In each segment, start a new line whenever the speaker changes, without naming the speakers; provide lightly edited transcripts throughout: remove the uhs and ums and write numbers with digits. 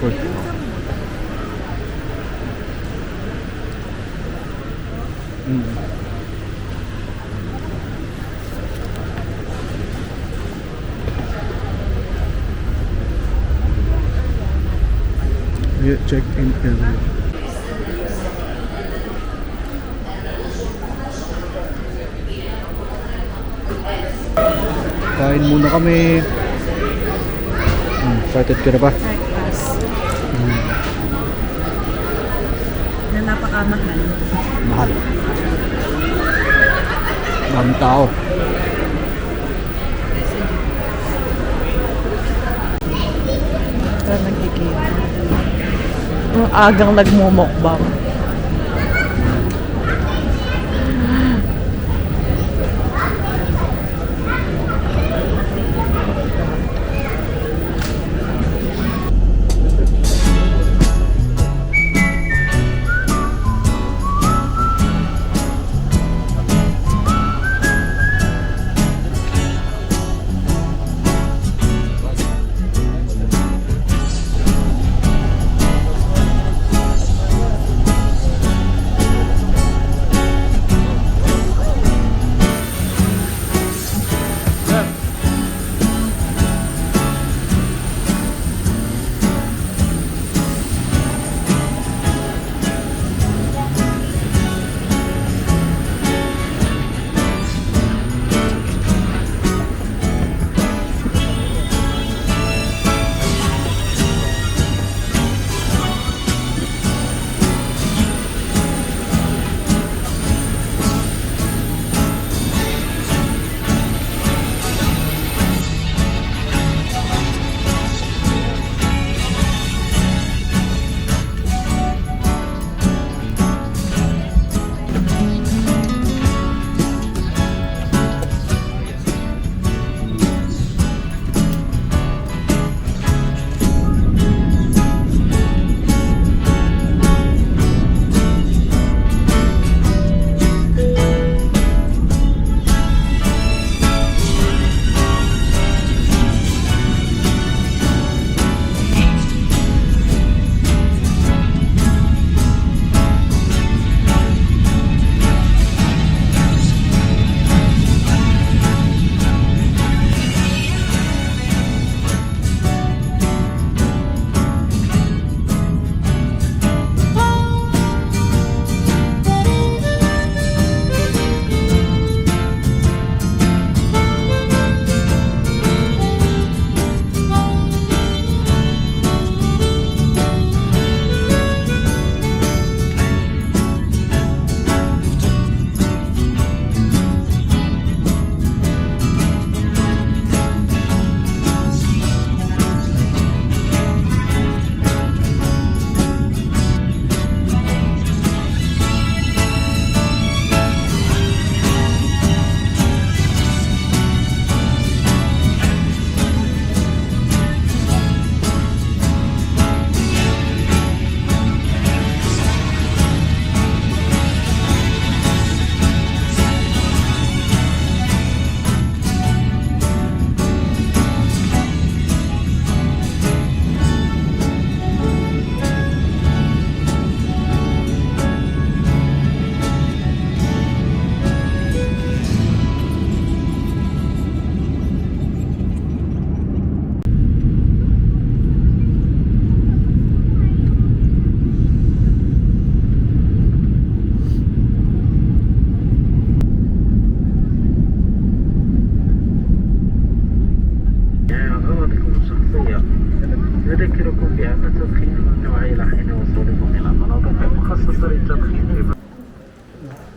airport. Check-in area. Kain muna kami. Excited ka na ba?
Breakfast. Na napakamahal.
Mahal. Daming tao.
Pero nagkikita. Ang agang nagmumukbang.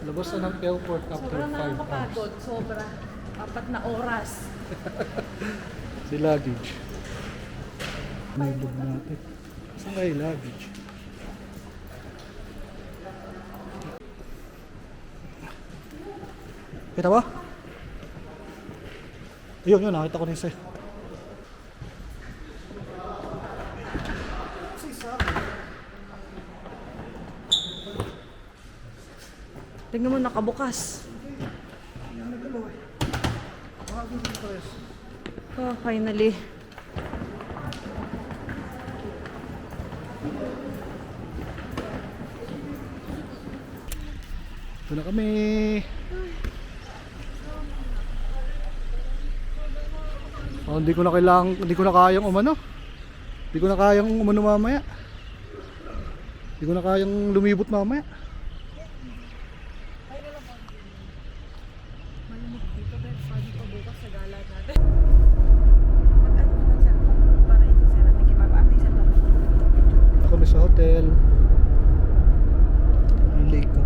Labas na ng airport after 5 Sobrang
hours.
nakakapagod. Sobra. 4 na oras.
Si luggage. Nailog natin. Saan kayo luggage? Kita ba? Yun, nakita ko na yung sa'yo.
Tingnan mo, nakabukas. Oh, finally.
Ito na kami. Oh, hindi ko na kayang umano. Hindi ko na kayang umano mamaya. Hindi ko na kayang lumibot mamaya.
Malamig dito, pero sabi ko bukas sa gala natin. Mag-ano mo ng cellphone para ito sa natin kay Papa. Ano yung cellphone?
Ako kami sa hotel. Yung lake ko.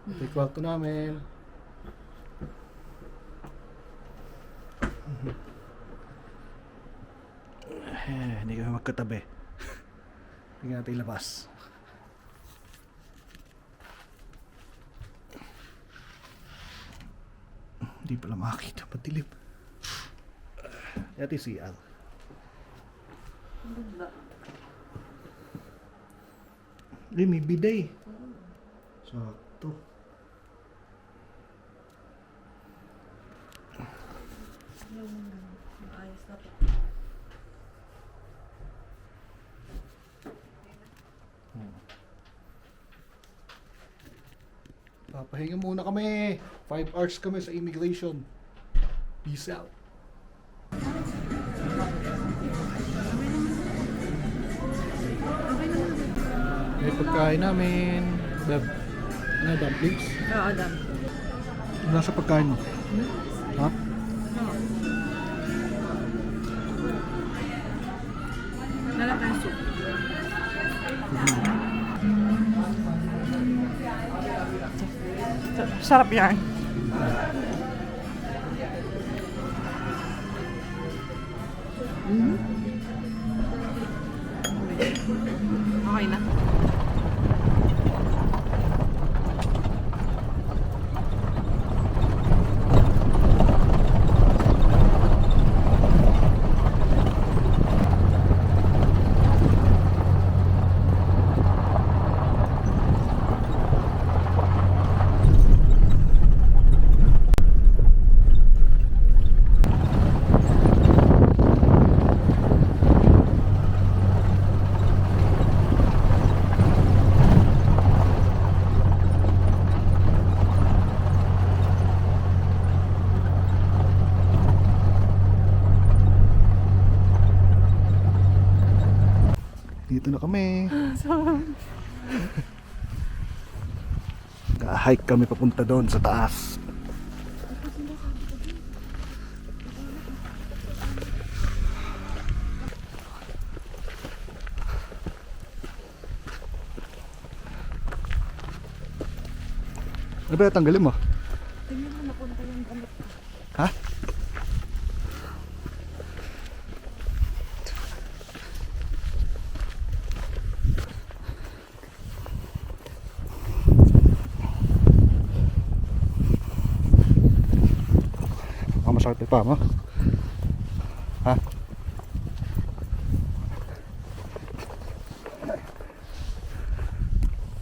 Ito yung kwarto namin. Hindi kami magkatabi. Tingnan natin ilabas. Hindi pala makakita, patilim. Ito yung CR. Hindi, may bidet. Sakto.
Ayos na po.
Papahinga muna kami. 5 hours kami sa immigration. Peace out. May pagkain namin. Beb, ano dumplings?
Oo, Adam.
Nasa pagkain mo? Ha?
Nalap na yung soup. Sarap yan. Okay na.
Dito na kami. Hike kami papunta doon sa taas. Ano ba yung tanggalin mo?
Tingnan mo napunta yung gamit ko.
Ha? Masakit pa mo? Ha?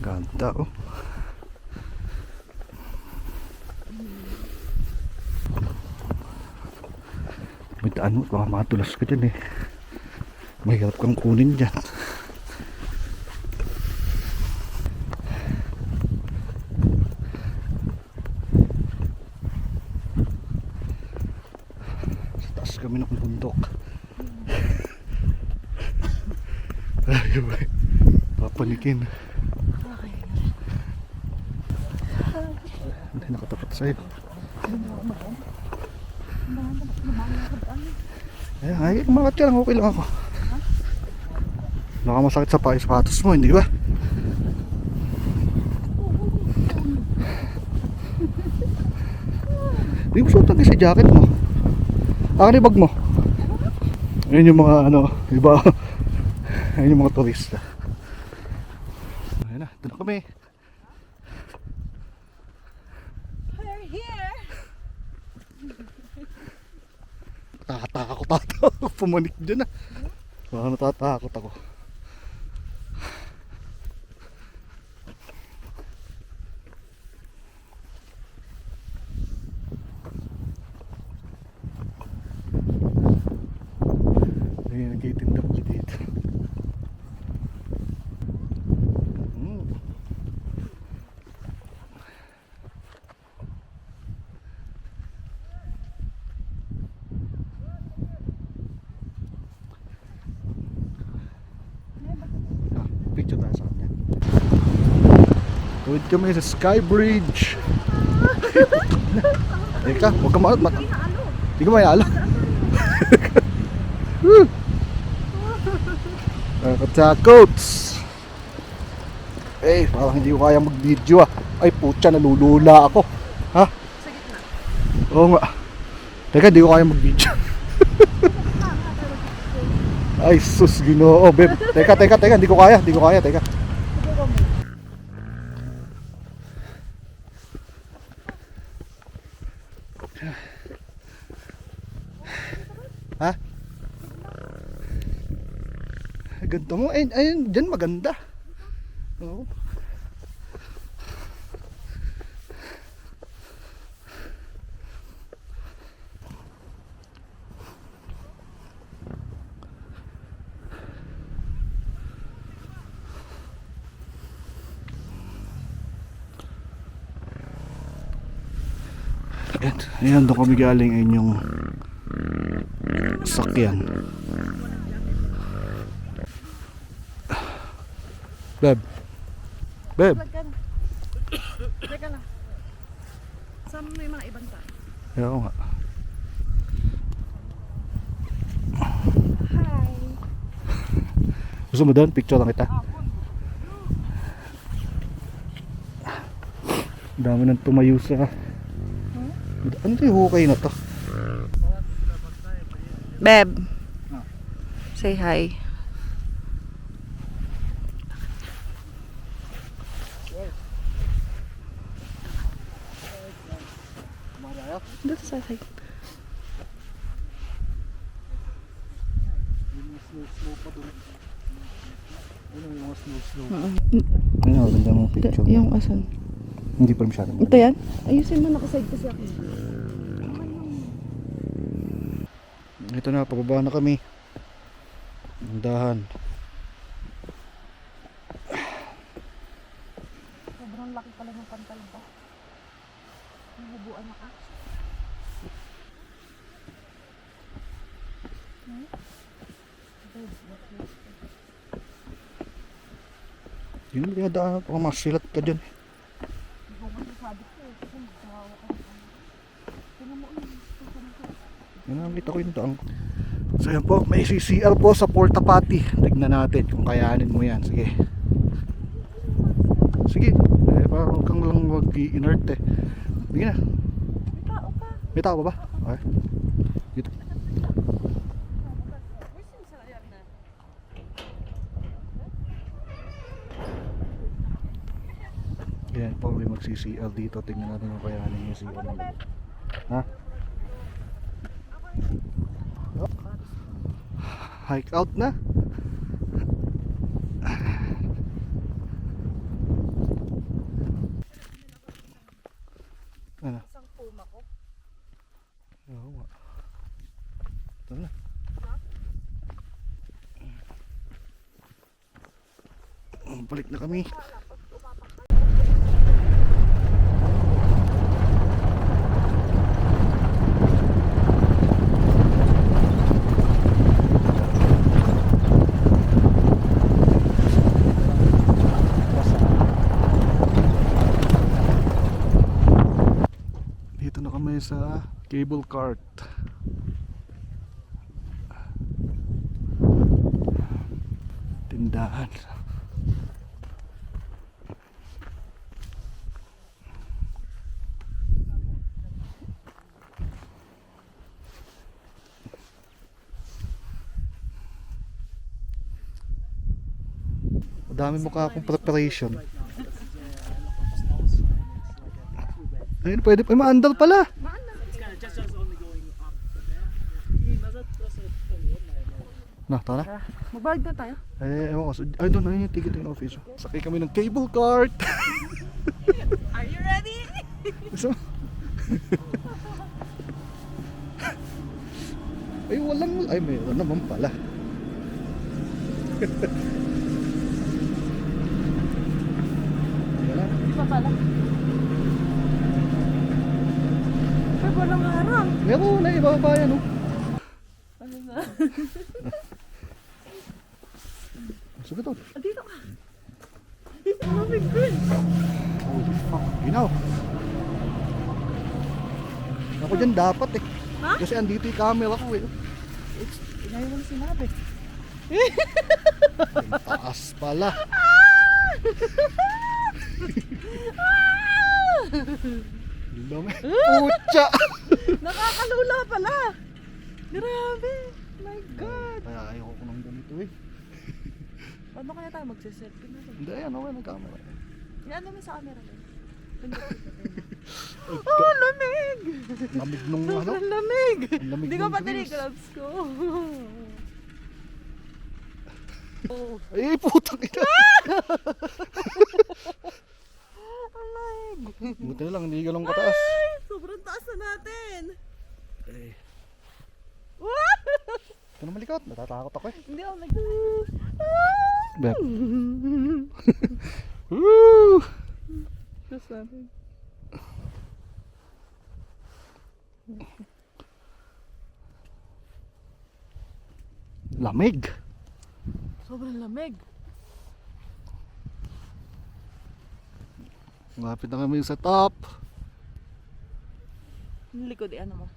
Ganda oh. May daan mo, baka matulas ka dyan eh. Mahirap kang kunin dyan. Kami ng bundok. Ayaw eh. Papanikin.
Okay.
Hindi nakatapat sa'yo. Ay, umangat ka lang. Okay lang ako. Baka masakit sa sapatos mo, hindi ba? Hindi mo suot sa jacket mo. Akin yung bag mo. Ayun yung mga ano, iba. Ayun yung mga turista. Ayun na, doon na kami.
We're here.
Natatakot ako. Pumanik dyan ah. Baka natatakot ako. Tuwid kami sa Sky Bridge. Teka, huwag ka maot. Hindi ko mayalo. Katakots. Eh, parang hindi ko kaya mag-video ah. Ay putya, nalulula ako. Ha?
Sa gitna.
Oo nga. Teka, hindi ko kaya mag-video. Ay sus, Ginoo. Babe, teka, hindi ko kaya, teka. Ha? Ganito mo, ayun, dyan maganda. Oo. Ayan, doon kami galing ay yung sakyan. Beb.
Teka na. Saan mo yung mga ibang tao?
Ayaw nga.
Hi.
Gusto mo doon? Picture lang kita. Dami nang tumayo sa... Ano ito yung hukay na to?
Beb. Say hi. Dito sa side.
Ano, ganda mong picture.
Yung asan?
Hindi pa masyado.
Ito yan? Ayusin mo, nakaside kasi ako.
Ito na, pababa na kami. Dahan.
Sobrang laki pala ng pantal ba? Nahubuan ako.
Yun ang dinadaan, baka masilat ka dyan. Nakita ko yung daan ko. So yan po, may CCL po sa Porta Pati. Tignan natin kung kayanin mo yan. Sige. Sige. Eh, parang huwag kang lang mag-i-inert eh. Sige na.
May tao pa.
May tao ba ba? Okay. Dito. Yan po, may mag-CCL dito. Tignan natin kung kayanin yung CCL. Ha? Hike out na. Ano?
Isang puma ko.
Oo nga. Ito na. Balik na kami. Dito na kami sa cable cart. Tindahan. Madami mukha akong preparation. Ayun, pwede pa maandal pala. Na, tara na.
Magbayad na tayo.
Eh, ewan ko. Ay, doon na yung ticket ng office. Sakay kami ng cable cart.
Are you ready?
Gusto mo? Ay, walang... Ay, mayroon naman pala. Wala.
Di pa pala. Ay, walang harang.
Meron na, ibaba yan, oh.
Ano na?
Sige to.
Dito ka. Oh my God.
Ginaw. Ako dyan dapat eh.
Ha?
Kasi andito yung camera ko eh.
Ngayon mo na sinabi.
Ang taas pala. Lumi. Pucha!
Nakakalula pala. Grabe. My God.
Kaya ayoko ko ng ganito eh.
Paano kaya tayo magsiselfie na?
Hindi, ano ba ng camera?
Yan naman sa camera mo. Oh, lamig!
Lamig nung ano?
Sobrang lamig!
Ang lamig
Hindi ko
ng
pa
grills.
gloves ko. Oh.
Ay, putang ina!
Ang lamig!
Buti na lang, hindi ka lang kataas.
Ay! Sobrang taas na natin!
Eh,
What?
ito na malikot, natatakot ako eh.
Hindi ako nag...
Beb. Woo!
Just natin.
Lamig!
Sobrang lamig.
Malapit na kami sa top.
Yung likod eh, ano mo?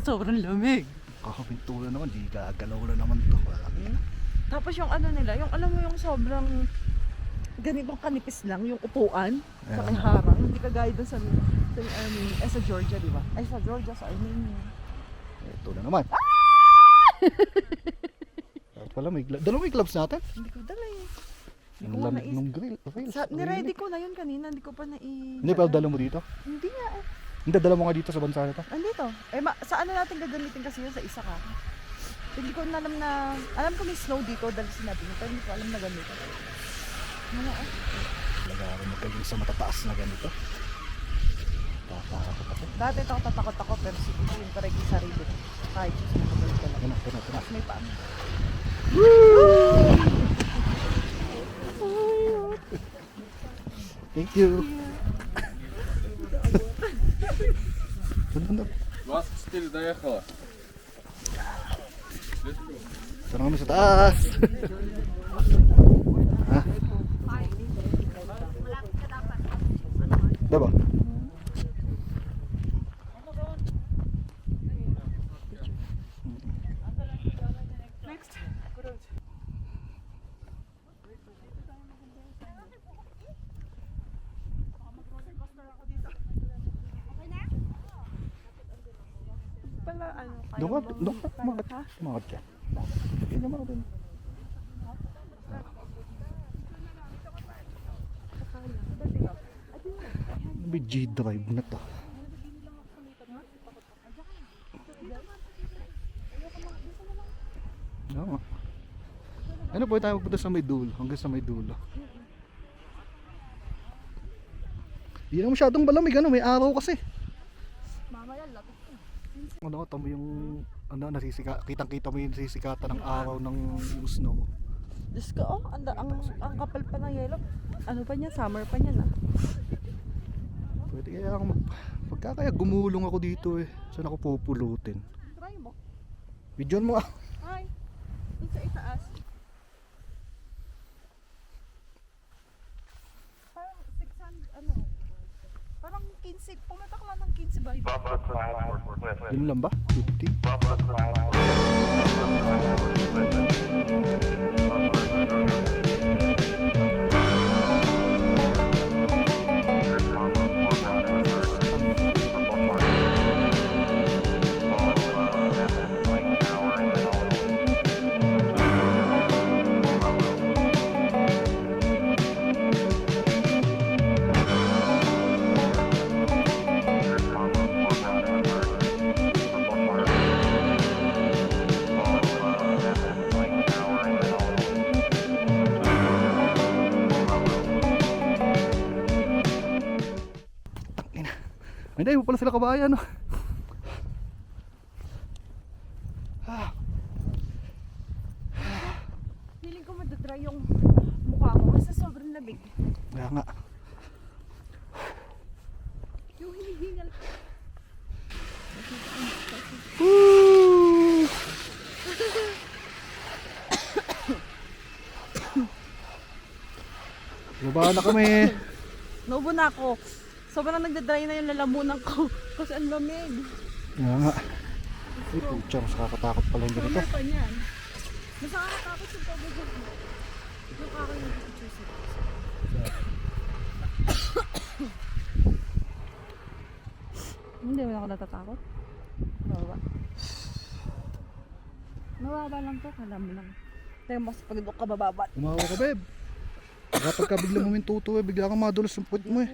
Sobrang lamig.
Kakapintulan naman, di gagalaw na naman to.
Tapos yung ano nila, yung alam mo yung sobrang ganitong kanipis lang, yung upuan sa may harang. Hindi ka gaya dun sa Georgia, di ba? Ay, sa Georgia, sa Armenia.
Ito na naman. Dapat pala may gloves. Dalawa may gloves natin.
Hindi ko dala eh.
Ang lamig nung grill. Okay,
Niready ko na yun kanina, hindi ko pa
Hindi, pero dala mo dito.
Hindi nga eh.
Hindi, dala mo nga dito sa bansa na to.
Andito. Eh, sa ano natin gagamitin kasi yun sa isa ka. Hindi ko na alam ko may snow dito dahil sinabi niyo, pero hindi ko alam na gamitin. Ano eh?
Lagaro magaling sa matataas na ganito. Tatakot ako.
Dati ito tatakot ako, pero siguro yung parang yung sarili ko. Kahit yung sinakabal ko lang.
Ito na.
Tapos may paano.
Thank you. Ano?
Вас 4 доехала.
Ito na kami sa taas. Ha? Diba?
Next. Pala ano kayo?
Doon ka. Umangat ka. Hindi naman ako dun. May G-Drive na to. Oo. Ano po tayo pupunta sa may dulo, hanggang sa may dulo. Hindi na masyadong malamig, ano, may araw kasi.
Mamaya lapit ko.
Ano, tamo yung kitang-kita mo yung nasisikatan ng araw ng yung snow.
Diyos ko, oh, ang kapal pa ng yelo. Ano pa niya? Summer pa niya na.
Pwede kaya ako pagka kaya gumulong ako dito eh. Saan ako pupulutin?
Try mo.
Bidyon mo ah.
Hi. Doon sa itaas. Parang 600, ano? Parang 15, pumatak lang ng 15 ba?
Yun lang ba? 50? Hindi, mo pala sila kabayan, no?
Feeling ko madadry yung mukha ko kasi sobrang lamig.
Kaya nga.
Yung hinihingal.
Woo! Baba na kami.
Naubo na ako. Sobrang nagdadry na yung lalamunan ko. Kasi ang lamig.
Nga nga. Ay, putya, mas kakatakot pala yung ganito.
Ano pa niyan? Mas nakakatakot yung pabagod mo. Yung aking picture sa Hindi mo ako natatakot. Mababa. Mababa lang to, kala mo lang. Tayo mas pag doon ka bababa.
Umawa ka, babe. Baka pagka biglang humintuto eh, bigla kang madulas yung puwet mo eh.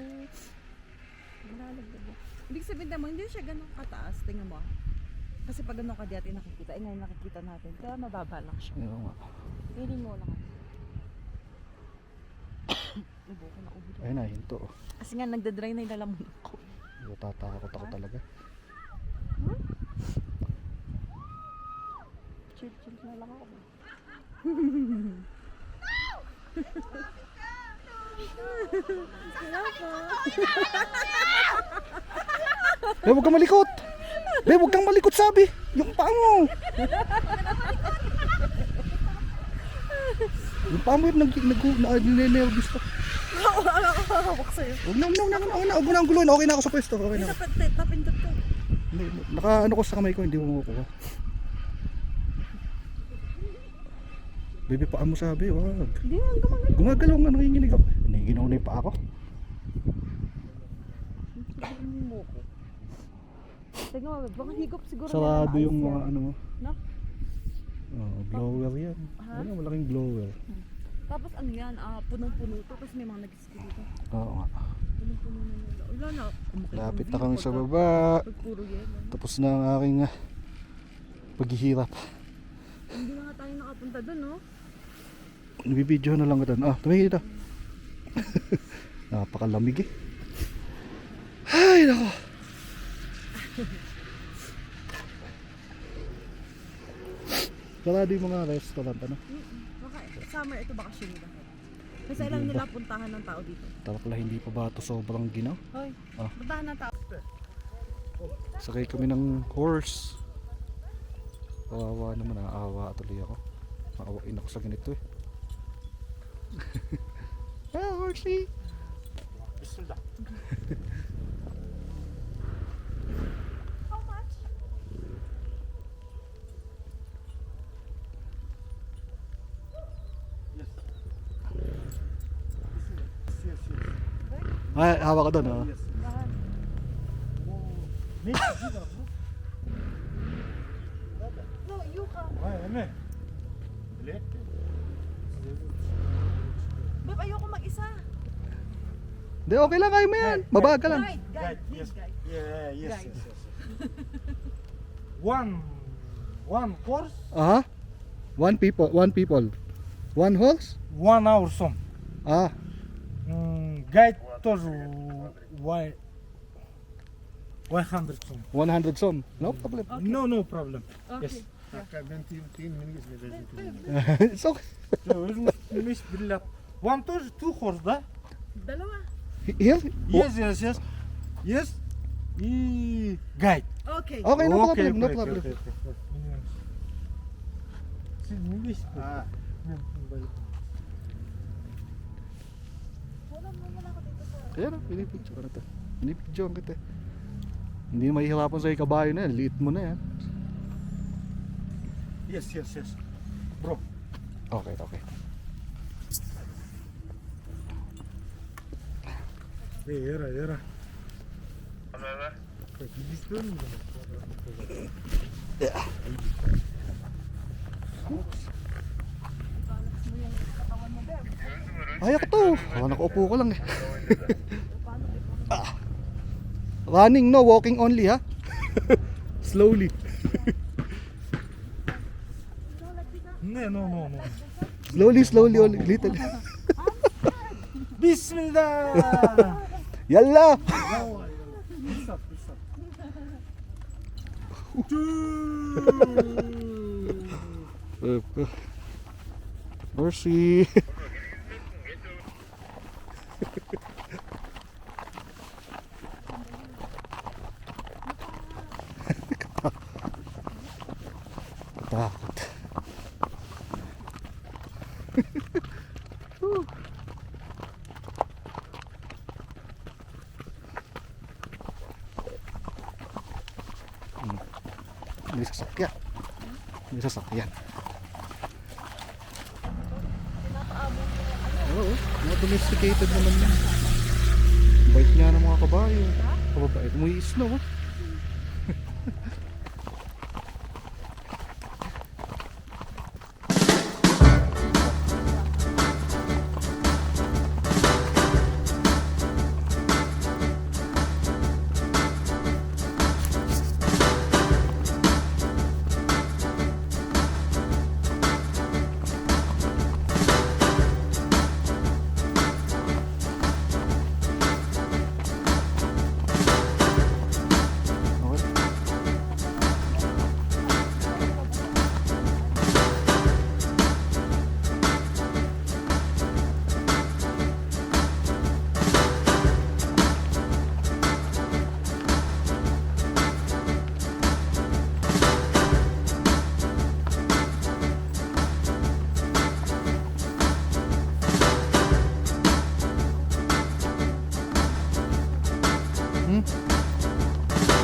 Malalagdag. Ibig sabihin naman, hindi siya ganun kataas. Tingnan mo. Kasi pag ganun ka dati nakikita, eh ngayon nakikita natin. Kaya mababa lang siya.
Oo nga.
Pili mo lang. Ubo ko na ubo.
Ayun na, hinto.
Kasi nga nagdadry na yung lalamunan ko.
Tatakot ako talaga.
Chill na lang ako.
Babe, huwag kang malikot! Babe, huwag kang malikot, sabi! Yung paa mo! Yung paa mo yung nag-nervous ka.
Nakakahawak sa'yo.
Huwag na ang guloy. Okay na ako sa pwesto. Okay na.
Napindot ko.
Hindi, naka-ano ko sa kamay ko, hindi mo makukuha. Baby, paa mo sabi, wag.
Hindi nga, gumagano.
Gumagalaw nga, nakikinig ako. Nanginginig na yung paa ko.
mo ko. Tingnan mo, baka higop siguro.
Sarado yung mga
yan.
ano mo.
No?
Oh, blower yan.
Ha?
Ano, malaking blower.
Tapos ano yan, punong-puno to kasi may mga nag-ski dito.
Oo nga.
Punong-puno na nila. Wala na.
Lapit na kami sa baba.
Puro yan.
Tapos na ang aking paghihirap.
Hindi na nga tayo nakapunta dun, no?
Nabibidyo na lang ka doon. Ah, tumingin dito. Napakalamig eh. Ay, nako. Sarado yung mga restaurant, ano?
Baka summer ito bakasyon nila. Kasi alam nila puntahan ng tao dito.
Tara pala, hindi pa ba ito sobrang ginaw?
Hoy,
Ah.
puntahan ng tao.
Sakay kami ng horse. Kawawa naman, naawa tuloy ako. Maawain ako sa ganito eh. Ah, horsey!
How much?
Ay, hawak ka doon, oh.
Lahat. No, you come. Babe, ayoko mag-isa.
Hindi, okay lang, kaya mo yan. Mabagal ka lang.
Guide, please guide.
Yes.
Guide.
One course,
Aha. One people. One horse?
1 hour some.
Ah,
Guide тоже 100 some.
100 som. No problem.
Okay.
No problem.
Okay.
Yes.
It's okay.
Миш билет. One тоже two horse, да?
Dalawa.
Here?
Yes. И guide.
Okay.
Okay, no problem, no problem.
Wala mo muna ako dito sa...
Ayan, pinipicture na to. Pinipicture kita. Hindi mahihirapan sa kabayo na yan. Liit mo na yan.
Yes. Bro.
Okay.
Era.
Ay, ako to. Nakaupo ko lang eh. Running, no. Walking only, ha? Slowly.
No.
Slowly, only. Little.
Bismillah.
Yalla! Mercy. Katakot. May sasakyan. May sasakyan. Oo, mga domesticated naman yan. Bait nga ng mga kabayo. Kababait, umuwi snow.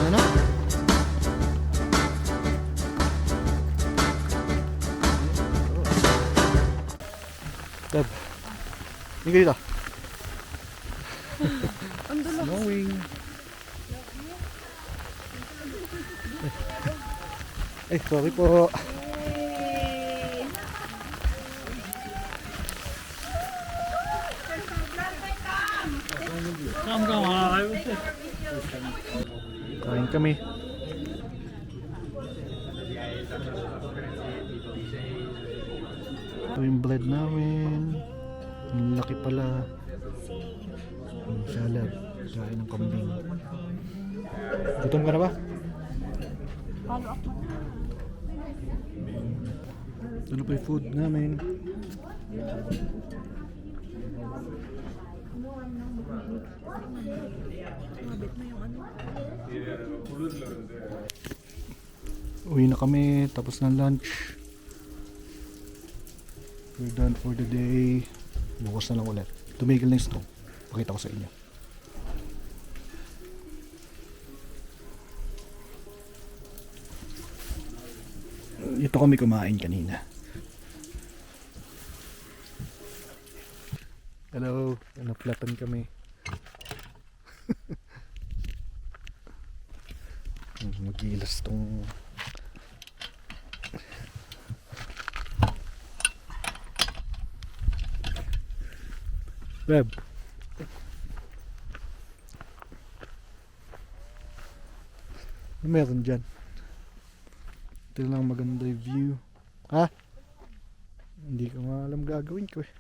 Ano? Dab. Hindi ka dito.
Ang dulo.
Snowing. Eh, sorry po. Kain kami. Ito yung bread namin. Ang laki pala. Ang salad. Kain ng kambing. Gutom ka na ba?
Follow up mo.
Ano pa yung food namin?
Mabit na yung ano.
Uwi na kami. Tapos ng lunch. We're done for the day. Bukas na lang ulit. Tumigil na yung snow. Pakita ko sa inyo. Ito kami kumain kanina. Hello, naplatan kami. Magilas tong Web. Ano meron dyan? Ito lang maganda yung view. Ha? Hindi ko nga alam gagawin ko eh.